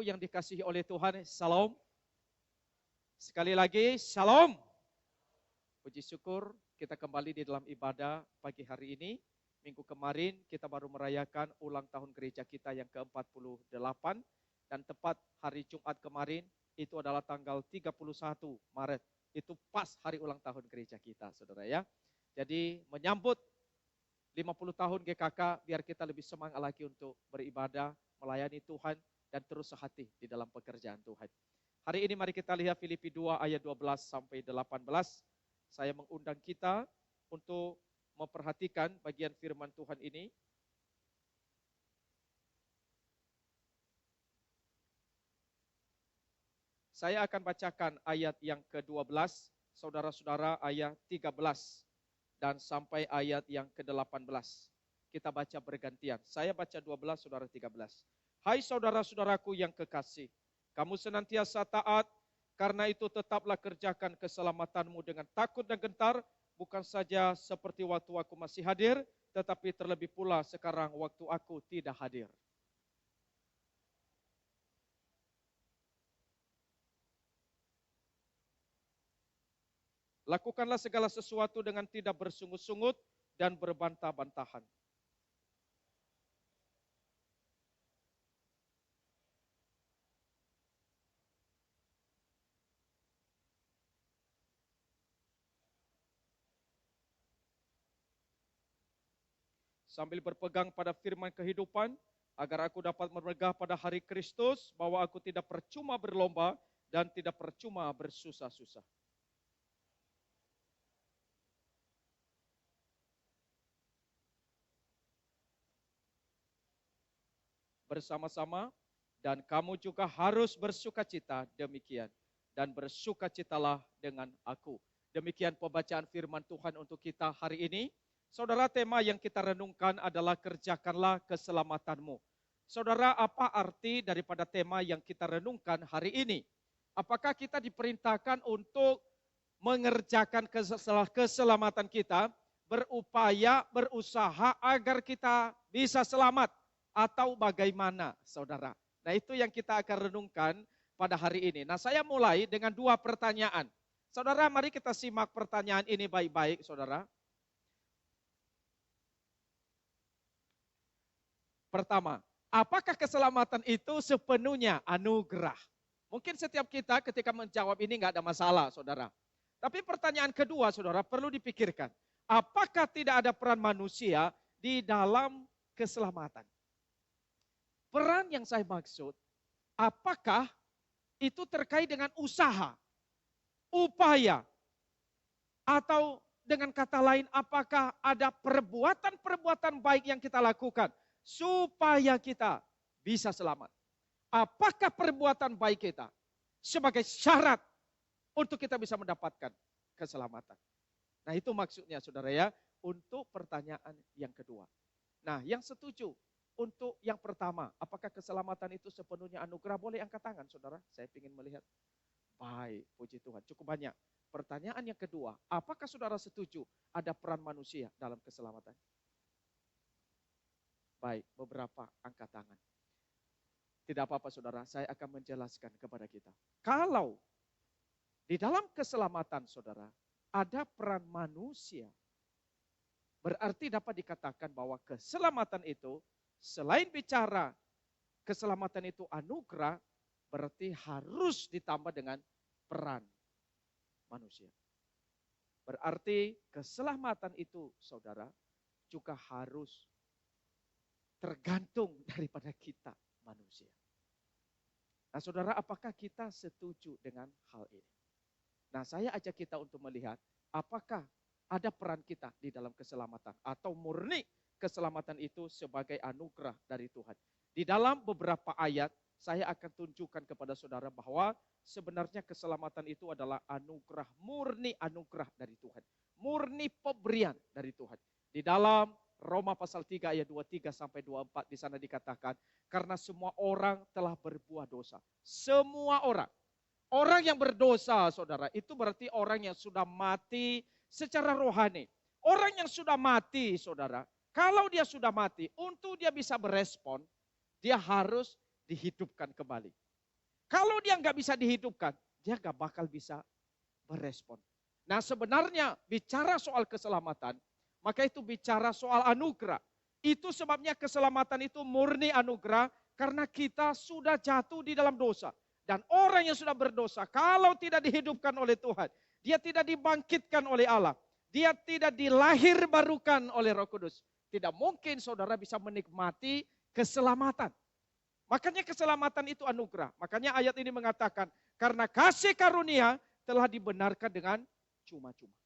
saudaraku yang dikasihi oleh Tuhan, Shalom. Sekali lagi, Shalom. Puji syukur kita kembali di dalam ibadah pagi hari ini. Minggu kemarin kita baru merayakan ulang tahun gereja kita yang ke-48. Dan tepat hari Jumat kemarin itu adalah tanggal 31 Maret. Itu pas hari ulang tahun gereja kita, saudara ya. Jadi menyambut 50 tahun GKK, biar kita lebih semangat lagi untuk beribadah, melayani Tuhan, dan terus sehati di dalam pekerjaan Tuhan. Hari ini mari kita lihat Filipi 2 ayat 12 sampai 18. Saya mengundang kita untuk memperhatikan bagian firman Tuhan ini. Saya akan bacakan ayat yang ke-12, saudara-saudara ayat 13. Dan sampai ayat yang ke-18. Kita baca bergantian. Saya baca 12, saudara 13. Hai saudara-saudaraku yang kekasih, kamu senantiasa taat, karena itu tetaplah kerjakan keselamatanmu dengan takut dan gentar, bukan saja seperti waktu aku masih hadir, tetapi terlebih pula sekarang waktu aku tidak hadir. Lakukanlah segala sesuatu dengan tidak bersungut-sungut dan berbantah-bantahan. Sambil berpegang pada firman kehidupan, agar aku dapat bermegah pada hari Kristus, bahwa aku tidak percuma berlomba dan tidak percuma bersusah-susah. Bersama-sama, dan kamu juga harus bersukacita demikian. Dan bersukacitalah dengan aku. Demikian pembacaan firman Tuhan untuk kita hari ini. Saudara, tema yang kita renungkan adalah kerjakanlah keselamatanmu. Saudara, apa arti daripada tema yang kita renungkan hari ini? Apakah kita diperintahkan untuk mengerjakan keselamatan kita, berupaya, berusaha agar kita bisa selamat? Atau bagaimana, saudara? Nah, itu yang kita akan renungkan pada hari ini. Nah, saya mulai dengan dua pertanyaan. Saudara, mari kita simak pertanyaan ini baik-baik, saudara. Pertama, apakah keselamatan itu sepenuhnya anugerah? Mungkin setiap kita ketika menjawab ini nggak ada masalah, saudara. Tapi pertanyaan kedua, saudara, perlu dipikirkan. Apakah tidak ada peran manusia di dalam keselamatan? Peran yang saya maksud, apakah itu terkait dengan usaha, upaya, atau dengan kata lain, apakah ada perbuatan-perbuatan baik yang kita lakukan supaya kita bisa selamat? Apakah perbuatan baik kita sebagai syarat untuk kita bisa mendapatkan keselamatan? Nah, itu maksudnya, saudara ya, untuk pertanyaan yang kedua. Nah, yang setuju untuk yang pertama, apakah keselamatan itu sepenuhnya anugerah? Boleh angkat tangan, saudara. Saya ingin melihat. Baik, puji Tuhan. Cukup banyak. Pertanyaan yang kedua, apakah saudara setuju ada peran manusia dalam keselamatan? Baik, beberapa angkat tangan. Tidak apa-apa, saudara. Saya akan menjelaskan kepada kita. Kalau di dalam keselamatan, saudara, ada peran manusia, berarti dapat dikatakan bahwa keselamatan itu, selain bicara keselamatan itu anugerah, berarti harus ditambah dengan peran manusia. Berarti keselamatan itu, saudara, juga harus tergantung daripada kita manusia. Nah, saudara, apakah kita setuju dengan hal ini? Nah, saya ajak kita untuk melihat apakah ada peran kita di dalam keselamatan atau murni keselamatan itu sebagai anugerah dari Tuhan. Di dalam beberapa ayat, saya akan tunjukkan kepada saudara bahwa sebenarnya keselamatan itu adalah anugerah, murni anugerah dari Tuhan. Murni pemberian dari Tuhan. Di dalam Roma pasal 3 ayat 23 sampai 24 di sana dikatakan, karena semua orang telah berbuat dosa. Semua orang. Orang yang berdosa, saudara, itu berarti orang yang sudah mati secara rohani. Orang yang sudah mati, saudara, kalau dia sudah mati, untuk dia bisa berespon, dia harus dihidupkan kembali. Kalau dia nggak bisa dihidupkan, dia nggak bakal bisa berespon. Nah sebenarnya bicara soal keselamatan, maka itu bicara soal anugerah. Itu sebabnya keselamatan itu murni anugerah karena kita sudah jatuh di dalam dosa. Dan orang yang sudah berdosa kalau tidak dihidupkan oleh Tuhan, dia tidak dibangkitkan oleh Allah, dia tidak dilahirbarukan oleh Roh Kudus, tidak mungkin saudara bisa menikmati keselamatan. Makanya keselamatan itu anugerah. Makanya ayat ini mengatakan, karena kasih karunia telah dibenarkan dengan cuma-cuma.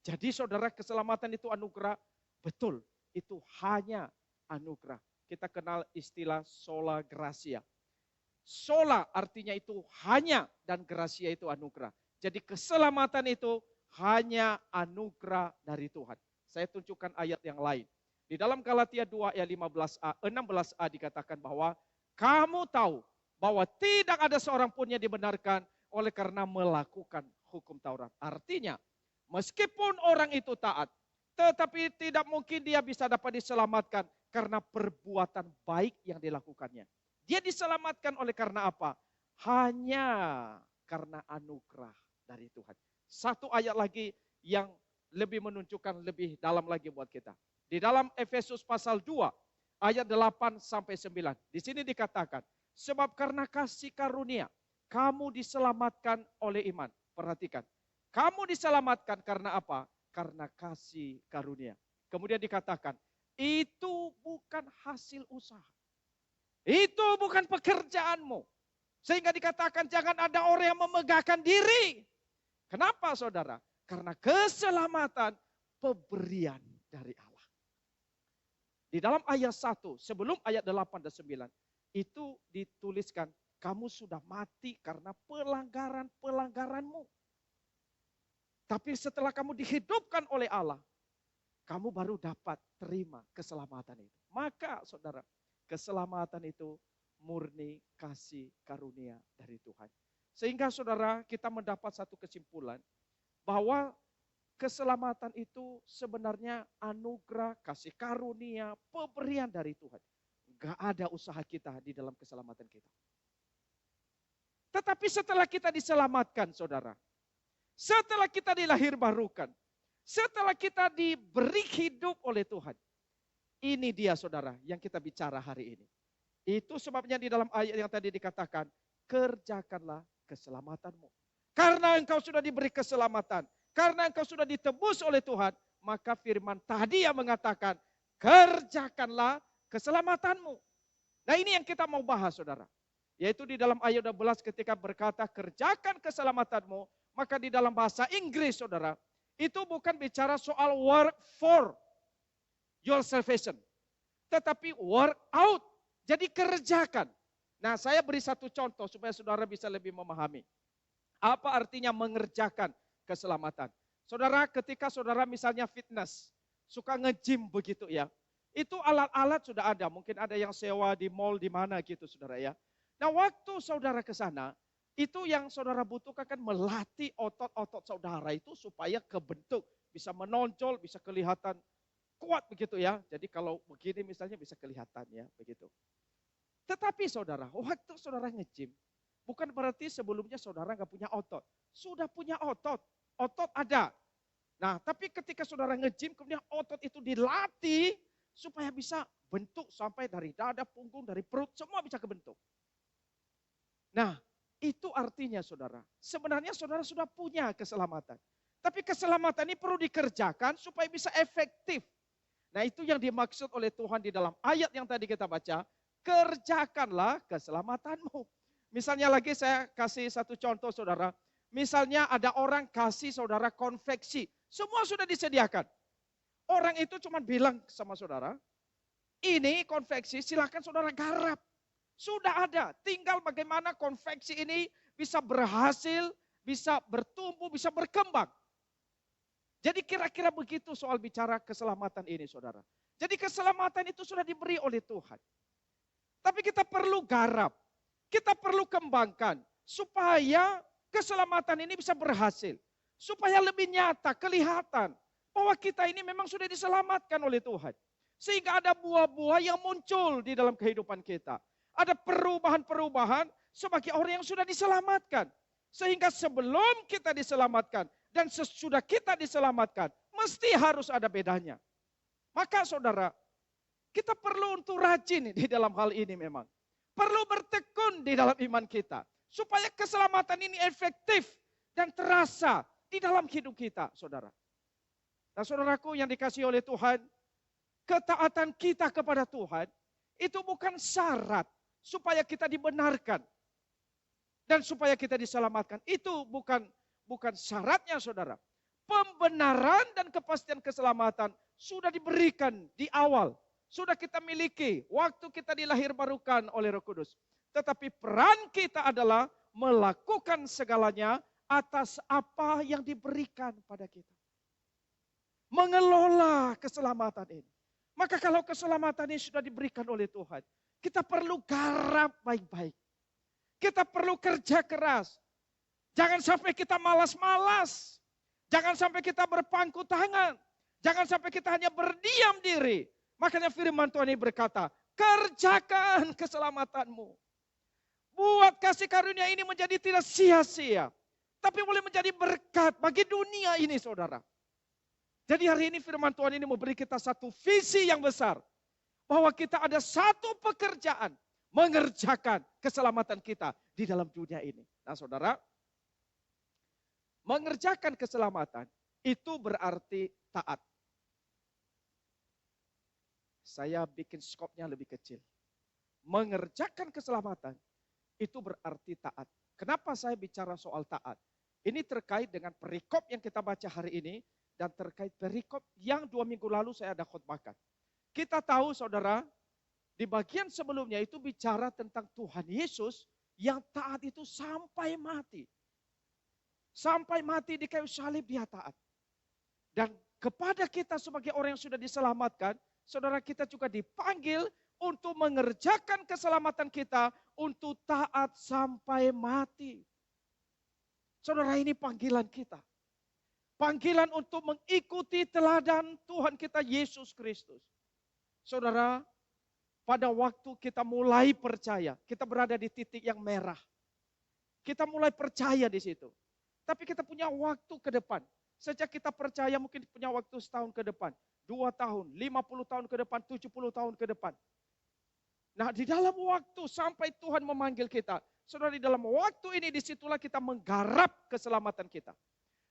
Jadi saudara, keselamatan itu anugerah, betul, itu hanya anugerah. Kita kenal istilah sola gratia. Sola artinya itu hanya, dan gratia itu anugerah. Jadi keselamatan itu hanya anugerah dari Tuhan. Saya tunjukkan ayat yang lain. Di dalam Galatia 2 ayat 16a dikatakan bahwa kamu tahu bahwa tidak ada seorang pun yang dibenarkan oleh karena melakukan hukum Taurat. Artinya, meskipun orang itu taat, tetapi tidak mungkin dia bisa dapat diselamatkan karena perbuatan baik yang dilakukannya. Dia diselamatkan oleh karena apa? Hanya karena anugerah dari Tuhan. Satu ayat lagi yang lebih menunjukkan lebih dalam lagi buat kita. Di dalam Efesus pasal 2 ayat 8 sampai 9. Di sini dikatakan, sebab karena kasih karunia kamu diselamatkan oleh iman. Perhatikan. Kamu diselamatkan karena apa? Karena kasih karunia. Kemudian dikatakan, itu bukan hasil usaha. Itu bukan pekerjaanmu. Sehingga dikatakan jangan ada orang yang memegahkan diri. Kenapa saudara? Karena keselamatan pemberian dari Allah. Di dalam ayat 1, sebelum ayat 8 dan 9, itu dituliskan, kamu sudah mati karena pelanggaran-pelanggaranmu. Tapi setelah kamu dihidupkan oleh Allah, kamu baru dapat terima keselamatan itu. Maka saudara, keselamatan itu murni kasih karunia dari Tuhan. Sehingga saudara, kita mendapat satu kesimpulan bahwa keselamatan itu sebenarnya anugerah, kasih karunia, pemberian dari Tuhan. Gak ada usaha kita di dalam keselamatan kita. Tetapi setelah kita diselamatkan saudara, setelah kita dilahirbarukan, setelah kita diberi hidup oleh Tuhan, ini dia saudara yang kita bicara hari ini. Itu sebabnya di dalam ayat yang tadi dikatakan, kerjakanlah keselamatanmu. Karena engkau sudah diberi keselamatan, karena engkau sudah ditebus oleh Tuhan, maka firman tadi yang mengatakan, kerjakanlah keselamatanmu. Nah ini yang kita mau bahas saudara. Yaitu di dalam ayat 12 ketika berkata, kerjakan keselamatanmu, maka di dalam bahasa Inggris saudara, itu bukan bicara soal work for your salvation. Tetapi work out, jadi kerjakan. Nah saya beri satu contoh supaya saudara bisa lebih memahami. Apa artinya mengerjakan keselamatan? Saudara, ketika saudara misalnya fitness, suka nge-gym begitu ya. Itu alat-alat sudah ada, mungkin ada yang sewa di mall di mana gitu saudara ya. Nah waktu saudara ke sana, itu yang saudara butuhkan kan melatih otot-otot saudara itu supaya kebentuk, bisa menonjol, bisa kelihatan kuat begitu ya. Jadi kalau begini misalnya bisa kelihatan ya begitu. Tetapi saudara, waktu saudara nge-gym, bukan berarti sebelumnya saudara nggak punya otot. Sudah punya otot, otot ada. Nah tapi ketika saudara nge-gym kemudian otot itu dilatih supaya bisa bentuk sampai dari dada, punggung, dari perut, semua bisa kebentuk. Nah itu artinya saudara, sebenarnya saudara sudah punya keselamatan. Tapi keselamatan ini perlu dikerjakan supaya bisa efektif. Nah itu yang dimaksud oleh Tuhan di dalam ayat yang tadi kita baca, kerjakanlah keselamatanmu. Misalnya lagi saya kasih satu contoh saudara, misalnya ada orang kasih saudara konveksi, semua sudah disediakan. Orang itu cuma bilang sama saudara, ini konveksi silakan saudara garap. Sudah ada, tinggal bagaimana konveksi ini bisa berhasil, bisa bertumbuh, bisa berkembang. Jadi kira-kira begitu soal bicara keselamatan ini saudara. Jadi keselamatan itu sudah diberi oleh Tuhan. Tapi kita perlu garap, kita perlu kembangkan supaya keselamatan ini bisa berhasil. Supaya lebih nyata, kelihatan bahwa kita ini memang sudah diselamatkan oleh Tuhan. Sehingga ada buah-buah yang muncul di dalam kehidupan kita. Ada perubahan-perubahan sebagai orang yang sudah diselamatkan. Sehingga sebelum kita diselamatkan dan sesudah kita diselamatkan, mesti harus ada bedanya. Maka saudara, kita perlu untuk rajin di dalam hal ini memang. Perlu bertekun di dalam iman kita. Supaya keselamatan ini efektif dan terasa di dalam hidup kita, saudara. Nah, saudaraku yang dikasihi oleh Tuhan, ketaatan kita kepada Tuhan itu bukan syarat supaya kita dibenarkan dan supaya kita diselamatkan. Itu bukan syaratnya, saudara. Pembenaran dan kepastian keselamatan sudah diberikan di awal. Sudah kita miliki waktu kita dilahirbarukan oleh Roh Kudus. Tetapi peran kita adalah melakukan segalanya atas apa yang diberikan pada kita. Mengelola keselamatan ini. Maka kalau keselamatan ini sudah diberikan oleh Tuhan, kita perlu garap baik-baik. Kita perlu kerja keras. Jangan sampai kita malas-malas. Jangan sampai kita berpangku tangan. Jangan sampai kita hanya berdiam diri. Makanya firman Tuhan ini berkata, kerjakan keselamatanmu. Buat kasih karunia ini menjadi tidak sia-sia. Tapi boleh menjadi berkat bagi dunia ini, saudara. Jadi hari ini firman Tuhan ini memberi kita satu visi yang besar. Bahwa kita ada satu pekerjaan. Mengerjakan keselamatan kita di dalam dunia ini. Nah, saudara, mengerjakan keselamatan itu berarti taat. Saya bikin skopnya lebih kecil. Mengerjakan keselamatan itu berarti taat. Kenapa saya bicara soal taat? Ini terkait dengan perikop yang kita baca hari ini dan terkait perikop yang 2 minggu lalu saya ada khotbahkan. Kita tahu saudara, di bagian sebelumnya itu bicara tentang Tuhan Yesus yang taat itu sampai mati. Sampai mati di kayu salib dia taat. Dan kepada kita sebagai orang yang sudah diselamatkan, saudara kita juga dipanggil untuk mengerjakan keselamatan kita untuk taat sampai mati. Saudara, ini panggilan kita. Panggilan untuk mengikuti teladan Tuhan kita Yesus Kristus. Saudara, pada waktu kita mulai percaya, kita berada di titik yang merah. Kita mulai percaya di situ. Tapi kita punya waktu ke depan. Sejak kita percaya mungkin punya waktu setahun ke depan, 2 tahun, 50 tahun ke depan, 70 tahun ke depan. Nah, di dalam waktu sampai Tuhan memanggil kita, saudara, di dalam waktu ini disitulah kita menggarap keselamatan kita.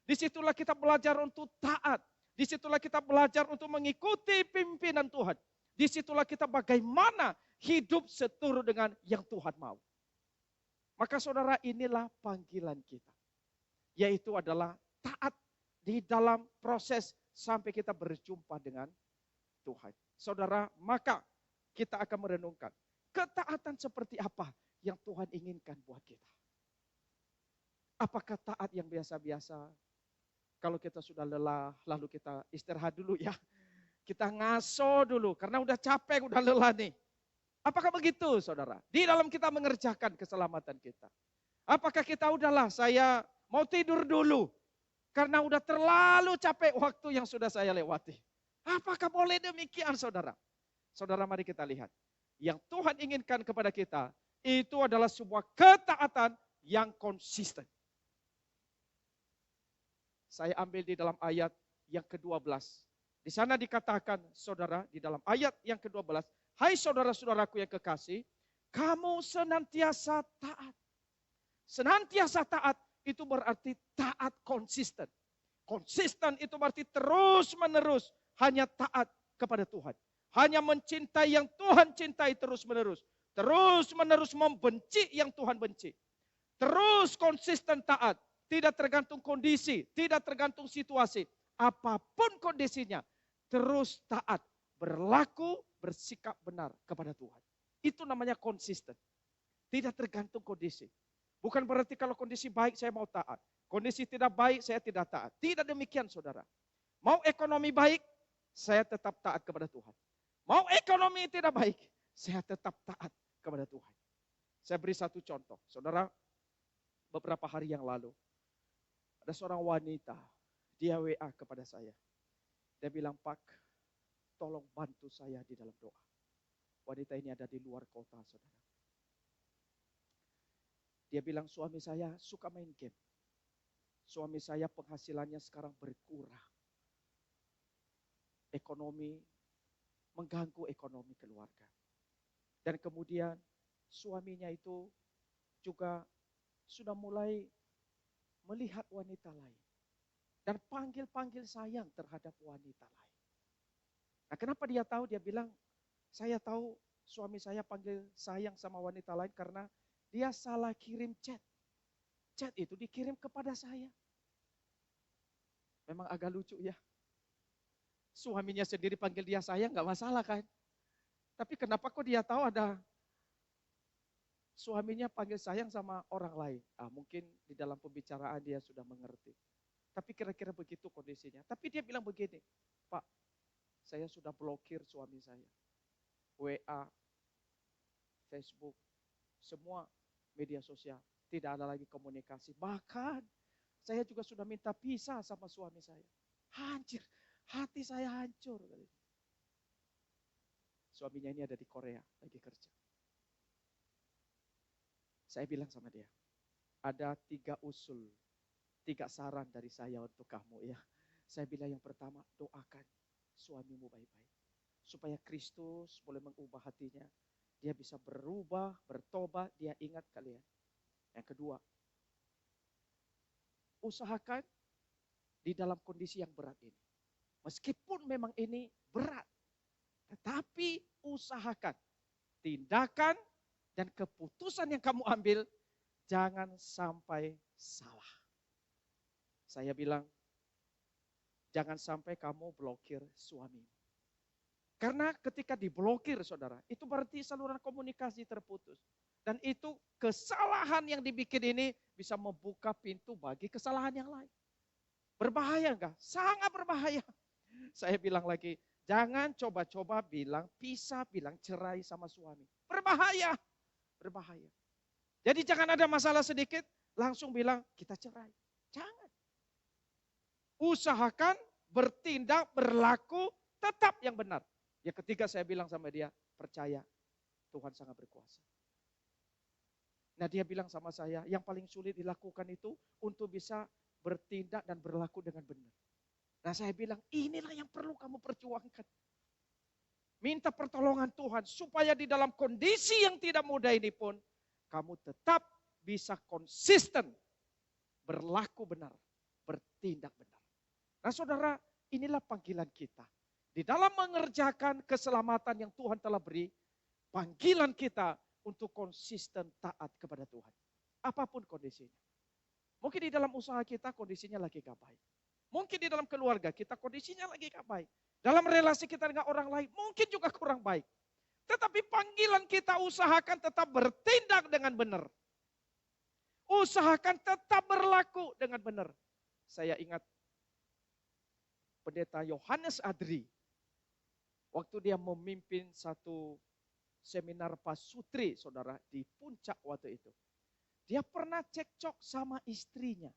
Disitulah kita belajar untuk taat. Disitulah kita belajar untuk mengikuti pimpinan Tuhan. Disitulah kita bagaimana hidup seturut dengan yang Tuhan mau. Maka saudara, inilah panggilan kita. Yaitu adalah taat di dalam proses sampai kita berjumpa dengan Tuhan. Saudara, maka kita akan merenungkan ketaatan seperti apa yang Tuhan inginkan buat kita. Apakah taat yang biasa-biasa? Kalau kita sudah lelah, lalu kita istirahat dulu ya. Kita ngaso dulu, karena udah capek, udah lelah nih. Apakah begitu saudara? Di dalam kita mengerjakan keselamatan kita. Apakah kita udahlah, saya mau tidur dulu. Karena udah terlalu capek waktu yang sudah saya lewati. Apakah boleh demikian saudara? Saudara, mari kita lihat. Yang Tuhan inginkan kepada kita, itu adalah sebuah ketaatan yang konsisten. Saya ambil di dalam ayat yang ke-12. Di sana dikatakan, saudara, di dalam ayat yang ke-12, hai saudara-saudaraku yang kekasih, kamu senantiasa taat. Senantiasa taat itu berarti taat konsisten. Konsisten itu berarti terus-menerus hanya taat kepada Tuhan. Hanya mencintai yang Tuhan cintai terus-menerus. Terus-menerus membenci yang Tuhan benci. Terus konsisten taat. Tidak tergantung kondisi, tidak tergantung situasi. Apapun kondisinya, terus taat. Berlaku, bersikap benar kepada Tuhan. Itu namanya konsisten. Tidak tergantung kondisi. Bukan berarti kalau kondisi baik saya mau taat. Kondisi tidak baik saya tidak taat. Tidak demikian saudara. Mau ekonomi baik, saya tetap taat kepada Tuhan. Mau ekonomi tidak baik, saya tetap taat kepada Tuhan. Saya beri satu contoh. Saudara, beberapa hari yang lalu, ada seorang wanita, dia WA kepada saya. Dia bilang, Pak, tolong bantu saya di dalam doa. Wanita ini ada di luar kota, saudara. Dia bilang suami saya suka main game. Suami saya penghasilannya sekarang berkurang. Ekonomi, mengganggu ekonomi keluarga. Dan kemudian suaminya itu juga sudah mulai melihat wanita lain. Dan panggil-panggil sayang terhadap wanita lain. Nah, kenapa dia tahu? Dia bilang, saya tahu suami saya panggil sayang sama wanita lain karena dia salah kirim chat. Chat itu dikirim kepada saya. Memang agak lucu ya. Suaminya sendiri panggil dia sayang gak masalah kan. Tapi kenapa kok dia tahu ada suaminya panggil sayang sama orang lain? Mungkin di dalam pembicaraan dia sudah mengerti. Tapi kira-kira begitu kondisinya. Tapi dia bilang begini, Pak, saya sudah blokir suami saya. WA, Facebook, semua media sosial. Tidak ada lagi komunikasi. Bahkan saya juga sudah minta pisah sama suami saya. Hancur, hati saya hancur. Suaminya ini ada di Korea, lagi kerja. Saya bilang sama dia, ada 3 usul, 3 saran dari saya untuk kamu ya. Saya bilang yang pertama, doakan suamimu baik-baik. Supaya Kristus boleh mengubah hatinya. Dia bisa berubah, bertobat, dia ingat kalian. Yang kedua, usahakan di dalam kondisi yang berat ini. Meskipun memang ini berat, tetapi usahakan tindakan dan keputusan yang kamu ambil jangan sampai salah. Saya bilang, jangan sampai kamu blokir suamimu. Karena ketika diblokir saudara, itu berarti saluran komunikasi terputus. Dan itu kesalahan yang dibikin ini bisa membuka pintu bagi kesalahan yang lain. Berbahaya enggak? Sangat berbahaya. Saya bilang lagi, jangan coba-coba bilang pisah, bilang cerai sama suami. Berbahaya. Berbahaya. Jadi jangan ada masalah sedikit, langsung bilang kita cerai. Jangan. Usahakan bertindak, berlaku, tetap yang benar. Yang ketiga saya bilang sama dia, percaya Tuhan sangat berkuasa. Nah dia bilang sama saya, yang paling sulit dilakukan itu untuk bisa bertindak dan berlaku dengan benar. Nah saya bilang, inilah yang perlu kamu perjuangkan. Minta pertolongan Tuhan, supaya di dalam kondisi yang tidak mudah ini pun, kamu tetap bisa konsisten, berlaku benar, bertindak benar. Nah saudara, inilah panggilan kita. Di dalam mengerjakan keselamatan yang Tuhan telah beri, panggilan kita untuk konsisten taat kepada Tuhan. Apapun kondisinya. Mungkin di dalam usaha kita kondisinya lagi gak baik. Mungkin di dalam keluarga kita kondisinya lagi gak baik. Dalam relasi kita dengan orang lain mungkin juga kurang baik. Tetapi panggilan kita usahakan tetap bertindak dengan benar. Usahakan tetap berlaku dengan benar. Saya ingat Pendeta Yohanes Adri. Waktu dia memimpin satu seminar pasutri, saudara, di puncak waktu itu. Dia pernah cekcok sama istrinya.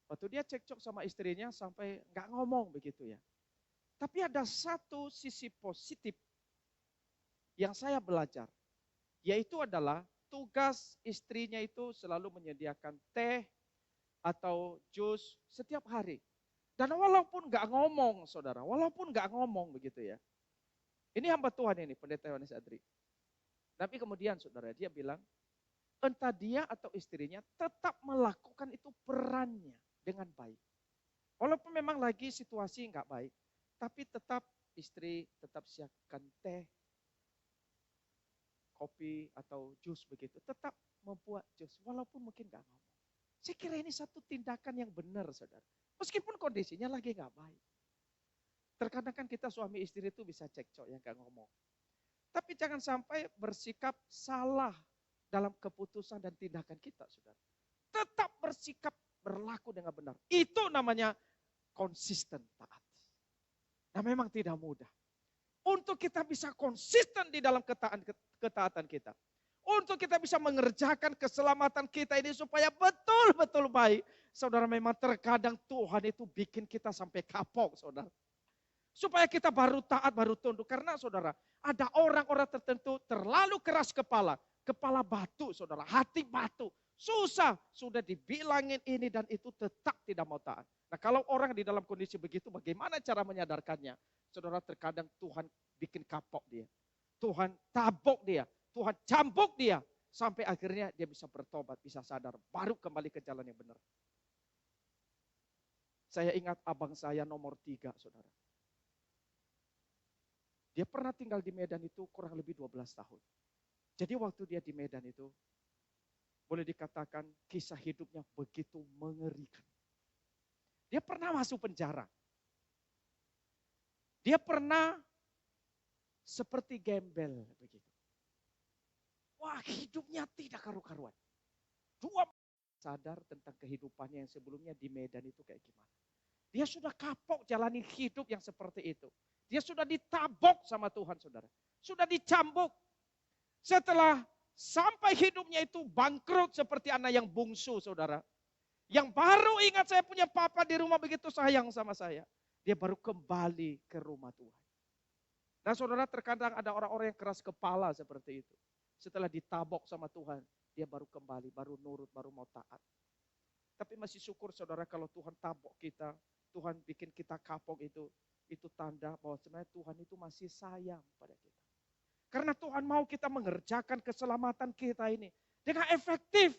Waktu dia cekcok sama istrinya sampai nggak ngomong begitu ya. Tapi ada satu sisi positif yang saya belajar. Yaitu adalah tugas istrinya itu selalu menyediakan teh atau jus setiap hari. Dan walaupun nggak ngomong saudara, walaupun nggak ngomong begitu ya. Ini hamba Tuhan ini, Pendeta Yohanes Adri. Tapi kemudian saudara, dia bilang, entah dia atau istrinya tetap melakukan itu perannya dengan baik. Walaupun memang lagi situasi nggak baik, tapi tetap istri tetap siapkan teh, kopi atau jus begitu. Tetap membuat jus, walaupun mungkin nggak ngomong. Saya kira ini satu tindakan yang benar saudara. Meskipun kondisinya lagi nggak baik. Terkadang kan kita suami istri itu bisa cekcok yang nggak ngomong. Tapi jangan sampai bersikap salah dalam keputusan dan tindakan kita, saudara. Tetap bersikap berlaku dengan benar. Itu namanya konsisten taat. Nah memang tidak mudah. Untuk kita bisa konsisten di dalam ketaatan kita. Untuk kita bisa mengerjakan keselamatan kita ini supaya betul-betul baik. Saudara, memang terkadang Tuhan itu bikin kita sampai kapok, saudara. Supaya kita baru taat, baru tunduk. Karena saudara, ada orang-orang tertentu terlalu keras kepala. kepala batu saudara, hati batu. Susah, sudah dibilangin ini dan itu tetap tidak mau taat. Nah kalau orang di dalam kondisi begitu bagaimana cara menyadarkannya? Saudara terkadang Tuhan bikin kapok dia. Tuhan tabok dia, Tuhan cambuk dia. Sampai akhirnya dia bisa bertobat, bisa sadar, baru kembali ke jalan yang benar. Saya ingat abang saya nomor 3 saudara. Dia pernah tinggal di Medan itu kurang lebih 12 tahun. Jadi waktu dia di Medan itu, boleh dikatakan kisah hidupnya begitu mengerikan. Dia pernah masuk penjara. Dia pernah seperti gembel begitu. Wah, hidupnya tidak karu-karuan. Dua sadar tentang kehidupannya yang sebelumnya di Medan itu kayak gimana. Dia sudah kapok jalani hidup yang seperti itu. Dia sudah ditabok sama Tuhan, saudara. Sudah dicambuk. Setelah sampai hidupnya itu bangkrut seperti anak yang bungsu, saudara. Yang baru ingat saya punya papa di rumah begitu sayang sama saya. Dia baru kembali ke rumah Tuhan. Nah saudara, terkadang ada orang-orang yang keras kepala seperti itu. Setelah ditabok sama Tuhan, dia baru kembali, baru nurut, baru mau taat. Tapi masih syukur saudara kalau Tuhan tabok kita, Tuhan bikin kita kapok itu tanda bahwa sebenarnya Tuhan itu masih sayang pada kita. Karena Tuhan mau kita mengerjakan keselamatan kita ini dengan efektif.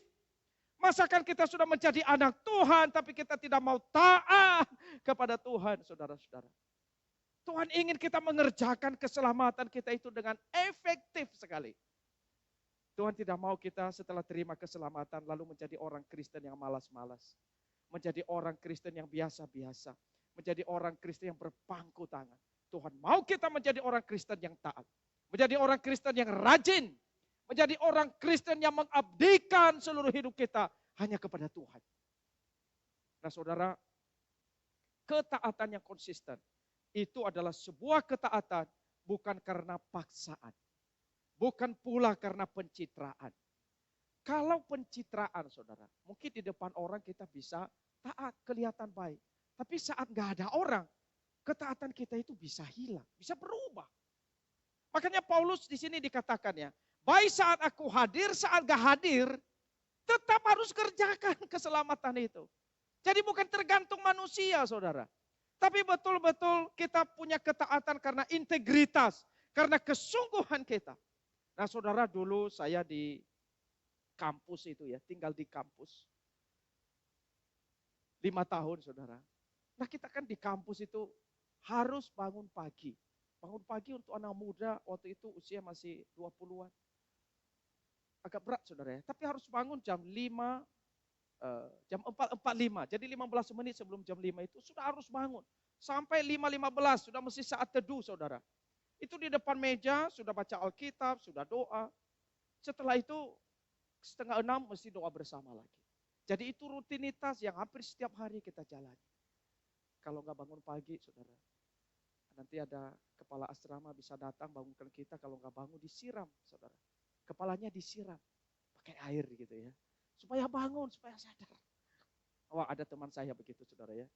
Masakan kita sudah menjadi anak Tuhan, tapi kita tidak mau taat kepada Tuhan, saudara-saudara. Tuhan ingin kita mengerjakan keselamatan kita itu dengan efektif sekali. Tuhan tidak mau kita setelah terima keselamatan lalu menjadi orang Kristen yang malas-malas. Menjadi orang Kristen yang biasa-biasa. Menjadi orang Kristen yang berpangku tangan. Tuhan mau kita menjadi orang Kristen yang taat. Menjadi orang Kristen yang rajin. Menjadi orang Kristen yang mengabdikan seluruh hidup kita hanya kepada Tuhan. Nah saudara, ketaatan yang konsisten itu adalah sebuah ketaatan bukan karena paksaan. Bukan pula karena pencitraan. Kalau pencitraan saudara, mungkin di depan orang kita bisa taat, kelihatan baik. Tapi saat gak ada orang, ketaatan kita itu bisa hilang, bisa berubah. Makanya Paulus di sini dikatakannya, baik saat aku hadir, saat gak hadir, tetap harus kerjakan keselamatan itu. Jadi bukan tergantung manusia saudara. Tapi betul-betul kita punya ketaatan karena integritas, karena kesungguhan kita. Nah saudara, dulu saya di kampus itu ya, tinggal di kampus. 5 tahun saudara. Nah kita kan di kampus itu harus bangun pagi. Bangun pagi untuk anak muda waktu itu usia masih 20-an. Agak berat saudara ya, tapi harus bangun jam 5, jam 4.45. Jadi 15 menit sebelum jam 5 itu sudah harus bangun. Sampai 5.15 sudah mesti saat teduh saudara. Itu di depan meja sudah baca Alkitab, sudah doa. Setelah itu 5:30 mesti doa bersama lagi. Jadi itu rutinitas yang hampir setiap hari kita jalani. Kalau nggak bangun pagi, saudara, nanti ada kepala asrama bisa datang bangunkan kita. Kalau nggak bangun disiram, saudara. Kepalanya disiram pakai air gitu ya, supaya bangun, supaya sadar. Wah ada teman saya begitu, saudara ya.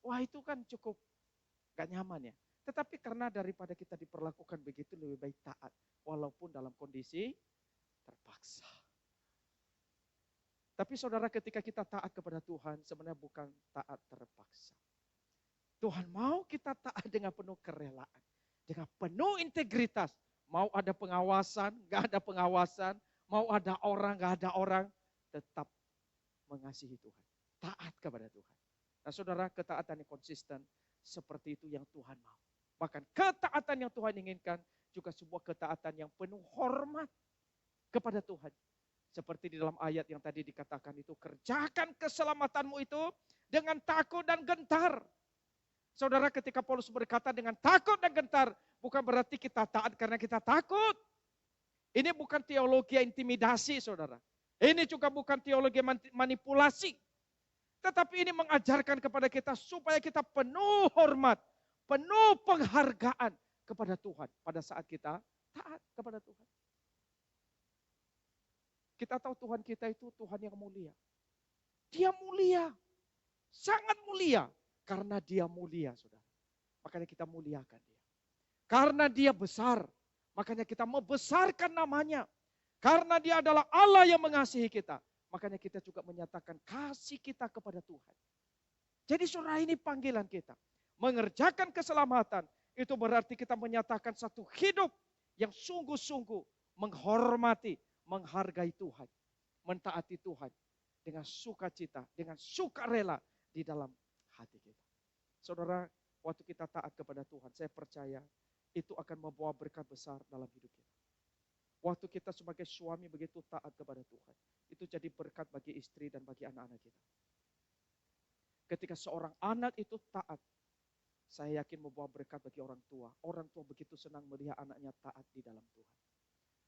Wah itu kan cukup gak nyaman ya. Tetapi karena daripada kita diperlakukan begitu lebih baik taat, walaupun dalam kondisi terpaksa. Tapi saudara ketika kita taat kepada Tuhan sebenarnya bukan taat terpaksa. Tuhan mau kita taat dengan penuh kerelaan. Dengan penuh integritas. Mau ada pengawasan, gak ada pengawasan. Mau ada orang, gak ada orang. Tetap mengasihi Tuhan. Taat kepada Tuhan. Nah saudara, ketaatan yang konsisten seperti itu yang Tuhan mau. Bahkan ketaatan yang Tuhan inginkan juga sebuah ketaatan yang penuh hormat kepada Tuhan. Seperti di dalam ayat yang tadi dikatakan itu, kerjakan keselamatanmu itu dengan takut dan gentar. Saudara, ketika Paulus berkata dengan takut dan gentar, bukan berarti kita taat karena kita takut. Ini bukan teologi intimidasi, saudara. Ini juga bukan teologi manipulasi. Tetapi ini mengajarkan kepada kita supaya kita penuh hormat, penuh penghargaan kepada Tuhan pada saat kita taat kepada Tuhan. Kita tahu Tuhan kita itu Tuhan yang mulia. Dia mulia, sangat mulia. Karena dia mulia, saudara. Makanya kita muliakan dia. Karena dia besar, makanya kita membesarkan namanya. Karena Dia adalah Allah yang mengasihi kita. Makanya kita juga menyatakan kasih kita kepada Tuhan. Jadi saudara, ini panggilan kita. Mengerjakan keselamatan itu berarti kita menyatakan satu hidup yang sungguh-sungguh menghormati, menghargai Tuhan. Mentaati Tuhan dengan sukacita, dengan sukarela di dalam hati kita. Saudara, waktu kita taat kepada Tuhan, saya percaya itu akan membawa berkat besar dalam hidup kita. Waktu kita sebagai suami begitu taat kepada Tuhan, itu jadi berkat bagi istri dan bagi anak-anak kita. Ketika seorang anak itu taat, saya yakin membawa berkat bagi orang tua. Orang tua begitu senang melihat anaknya taat di dalam Tuhan.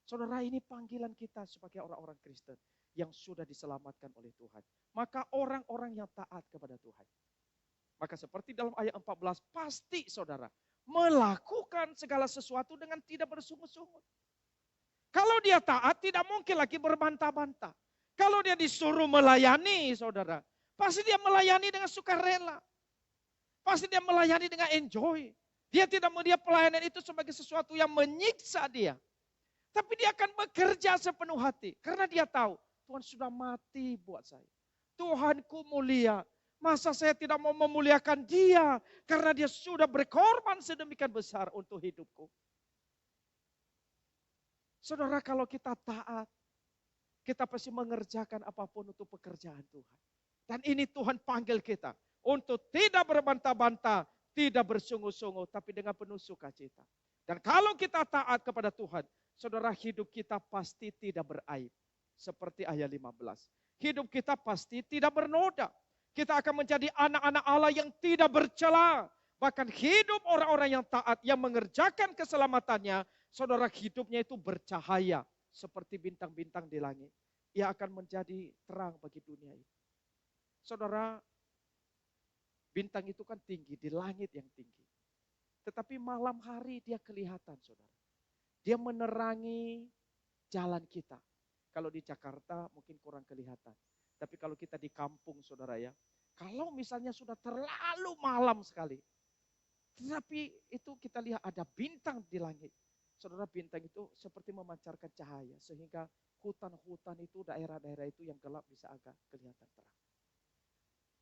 Saudara, ini panggilan kita sebagai orang-orang Kristen yang sudah diselamatkan oleh Tuhan. Maka orang-orang yang taat kepada Tuhan. Maka seperti dalam ayat 14, pasti saudara melakukan segala sesuatu dengan tidak bersungguh-sungguh. Kalau dia taat, tidak mungkin lagi berbantah-bantah. Kalau dia disuruh melayani, saudara, pasti dia melayani dengan sukarela. Pasti dia melayani dengan enjoy. Dia tidak melihat pelayanan itu sebagai sesuatu yang menyiksa dia. Tapi dia akan bekerja sepenuh hati. Karena dia tahu, Tuhan sudah mati buat saya. Tuhanku mulia. Masa saya tidak mau memuliakan dia. Karena dia sudah berkorban sedemikian besar untuk hidupku. Saudara, kalau kita taat, kita pasti mengerjakan apapun untuk pekerjaan Tuhan. Dan ini Tuhan panggil kita untuk tidak berbantah-bantah, tidak bersungguh-sungguh, tapi dengan penuh sukacita. Dan kalau kita taat kepada Tuhan, saudara, hidup kita pasti tidak beraib. Seperti ayat 15. Hidup kita pasti tidak bernoda. Kita akan menjadi anak-anak Allah yang tidak bercela. Bahkan hidup orang-orang yang taat, yang mengerjakan keselamatannya, saudara, hidupnya itu bercahaya seperti bintang-bintang di langit. Ia akan menjadi terang bagi dunia ini. Saudara, bintang itu kan tinggi, di langit yang tinggi. Tetapi malam hari dia kelihatan, saudara. Dia menerangi jalan kita. Kalau di Jakarta mungkin kurang kelihatan. Tapi kalau kita di kampung, saudara ya, kalau misalnya sudah terlalu malam sekali, tetapi itu kita lihat ada bintang di langit. Saudara, bintang itu seperti memancarkan cahaya. Sehingga hutan-hutan itu, daerah-daerah itu yang gelap bisa agak kelihatan terang.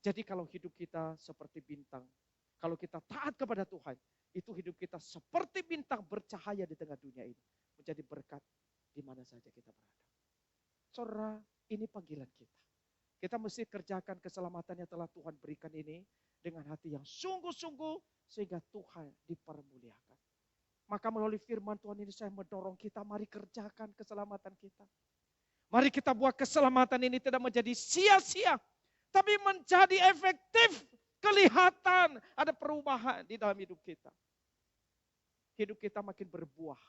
Jadi kalau hidup kita seperti bintang, kalau kita taat kepada Tuhan, itu hidup kita seperti bintang bercahaya di tengah dunia ini. Menjadi berkat di mana saja kita berada. Saudara, ini panggilan kita. Kita mesti kerjakan keselamatan yang telah Tuhan berikan ini dengan hati yang sungguh-sungguh sehingga Tuhan dipermuliakan. Maka melalui firman Tuhan ini saya mendorong kita, mari kerjakan keselamatan kita. Mari kita buat keselamatan ini tidak menjadi sia-sia, tapi menjadi efektif, kelihatan ada perubahan di dalam hidup kita. Hidup kita makin berbuah,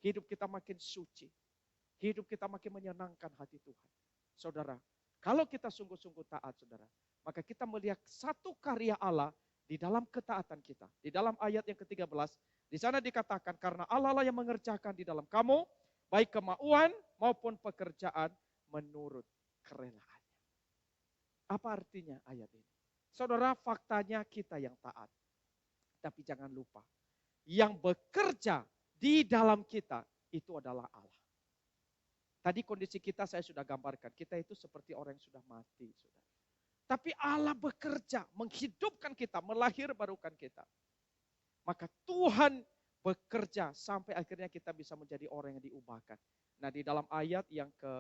hidup kita makin suci, hidup kita makin menyenangkan hati Tuhan. Saudara, kalau kita sungguh-sungguh taat, saudara, maka kita melihat satu karya Allah di dalam ketaatan kita. Di dalam ayat yang ke-13, di sana dikatakan karena Allah lah yang mengerjakan di dalam kamu, baik kemauan maupun pekerjaan menurut kerelaannya. Apa artinya ayat ini? Saudara, faktanya kita yang taat. Tapi jangan lupa, yang bekerja di dalam kita itu adalah Allah. Tadi kondisi kita saya sudah gambarkan. Kita itu seperti orang yang sudah mati, saudara. Tapi Allah bekerja, menghidupkan kita, melahirbarukan kita. Maka Tuhan bekerja sampai akhirnya kita bisa menjadi orang yang diubahkan. Nah, di dalam ayat yang ke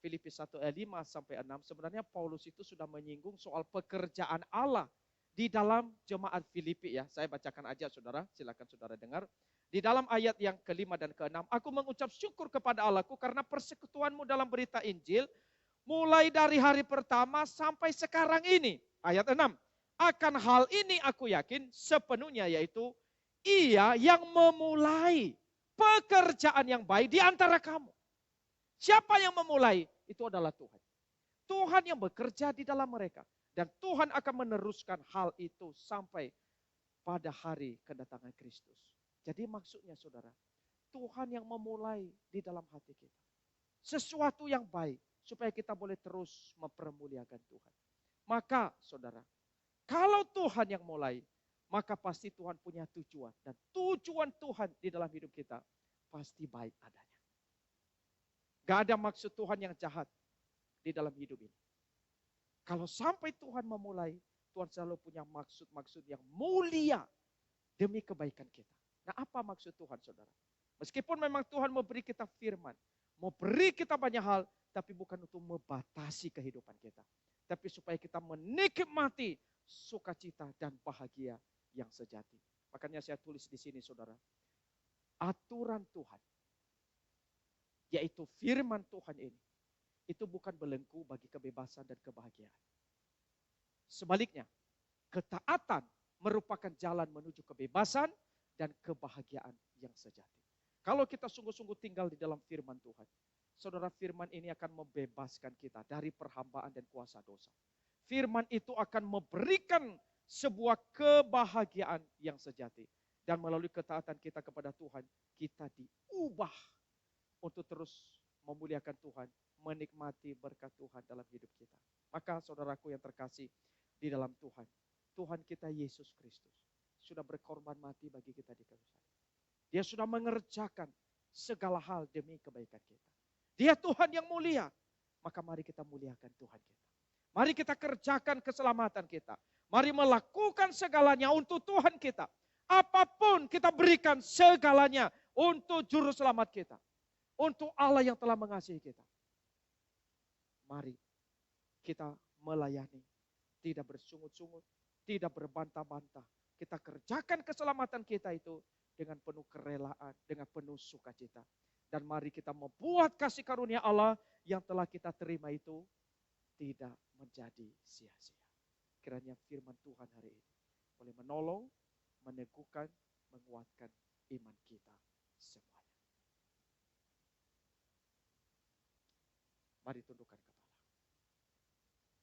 Filipi 1 ayat 5 sampai 6, sebenarnya Paulus itu sudah menyinggung soal pekerjaan Allah di dalam jemaat Filipi ya. Saya bacakan aja saudara, silakan saudara dengar. Di dalam ayat yang ke-5 dan ke-6, aku mengucap syukur kepada Allahku karena persekutuanmu dalam berita Injil, mulai dari hari pertama sampai sekarang ini. Ayat 6. Akan hal ini aku yakin sepenuhnya, yaitu Ia yang memulai pekerjaan yang baik di antara kamu. Siapa yang memulai? Itu adalah Tuhan. Tuhan yang bekerja di dalam mereka. Dan Tuhan akan meneruskan hal itu sampai pada hari kedatangan Kristus. Jadi maksudnya saudara, Tuhan yang memulai di dalam hati kita. Sesuatu yang baik supaya kita boleh terus mempermuliakan Tuhan. Maka saudara, kalau Tuhan yang mulai, maka pasti Tuhan punya tujuan. Dan tujuan Tuhan di dalam hidup kita pasti baik adanya. Gak ada maksud Tuhan yang jahat di dalam hidup ini. Kalau sampai Tuhan memulai, Tuhan selalu punya maksud-maksud yang mulia demi kebaikan kita. Nah, apa maksud Tuhan, saudara? Meskipun memang Tuhan memberi kita firman, mau beri kita banyak hal, tapi bukan untuk membatasi kehidupan kita. Tapi supaya kita menikmati sukacita dan bahagia yang sejati. Makanya saya tulis di sini, saudara. Aturan Tuhan, yaitu firman Tuhan ini, itu bukan belenggu bagi kebebasan dan kebahagiaan. Sebaliknya, ketaatan merupakan jalan menuju kebebasan dan kebahagiaan yang sejati. Kalau kita sungguh-sungguh tinggal di dalam firman Tuhan, saudara, firman ini akan membebaskan kita dari perhambaan dan kuasa dosa. Firman itu akan memberikan sebuah kebahagiaan yang sejati. Dan melalui ketaatan kita kepada Tuhan, kita diubah untuk terus memuliakan Tuhan, menikmati berkat Tuhan dalam hidup kita. Maka saudaraku yang terkasih di dalam Tuhan, Tuhan kita Yesus Kristus sudah berkorban mati bagi kita di kayu salib. Dia sudah mengerjakan segala hal demi kebaikan kita. Dia Tuhan yang mulia, maka mari kita muliakan Tuhan kita. Mari kita kerjakan keselamatan kita. Mari melakukan segalanya untuk Tuhan kita. Apapun kita berikan segalanya untuk juru selamat kita. Untuk Allah yang telah mengasihi kita. Mari kita melayani. Tidak bersungut-sungut, tidak berbantah-bantah. Kita kerjakan keselamatan kita itu dengan penuh kerelaan, dengan penuh sukacita. Dan mari kita membuat kasih karunia Allah yang telah kita terima itu tidak menjadi sia-sia. Kiranya firman Tuhan hari ini boleh menolong, meneguhkan, menguatkan iman kita semuanya. Mari tundukkan kepala.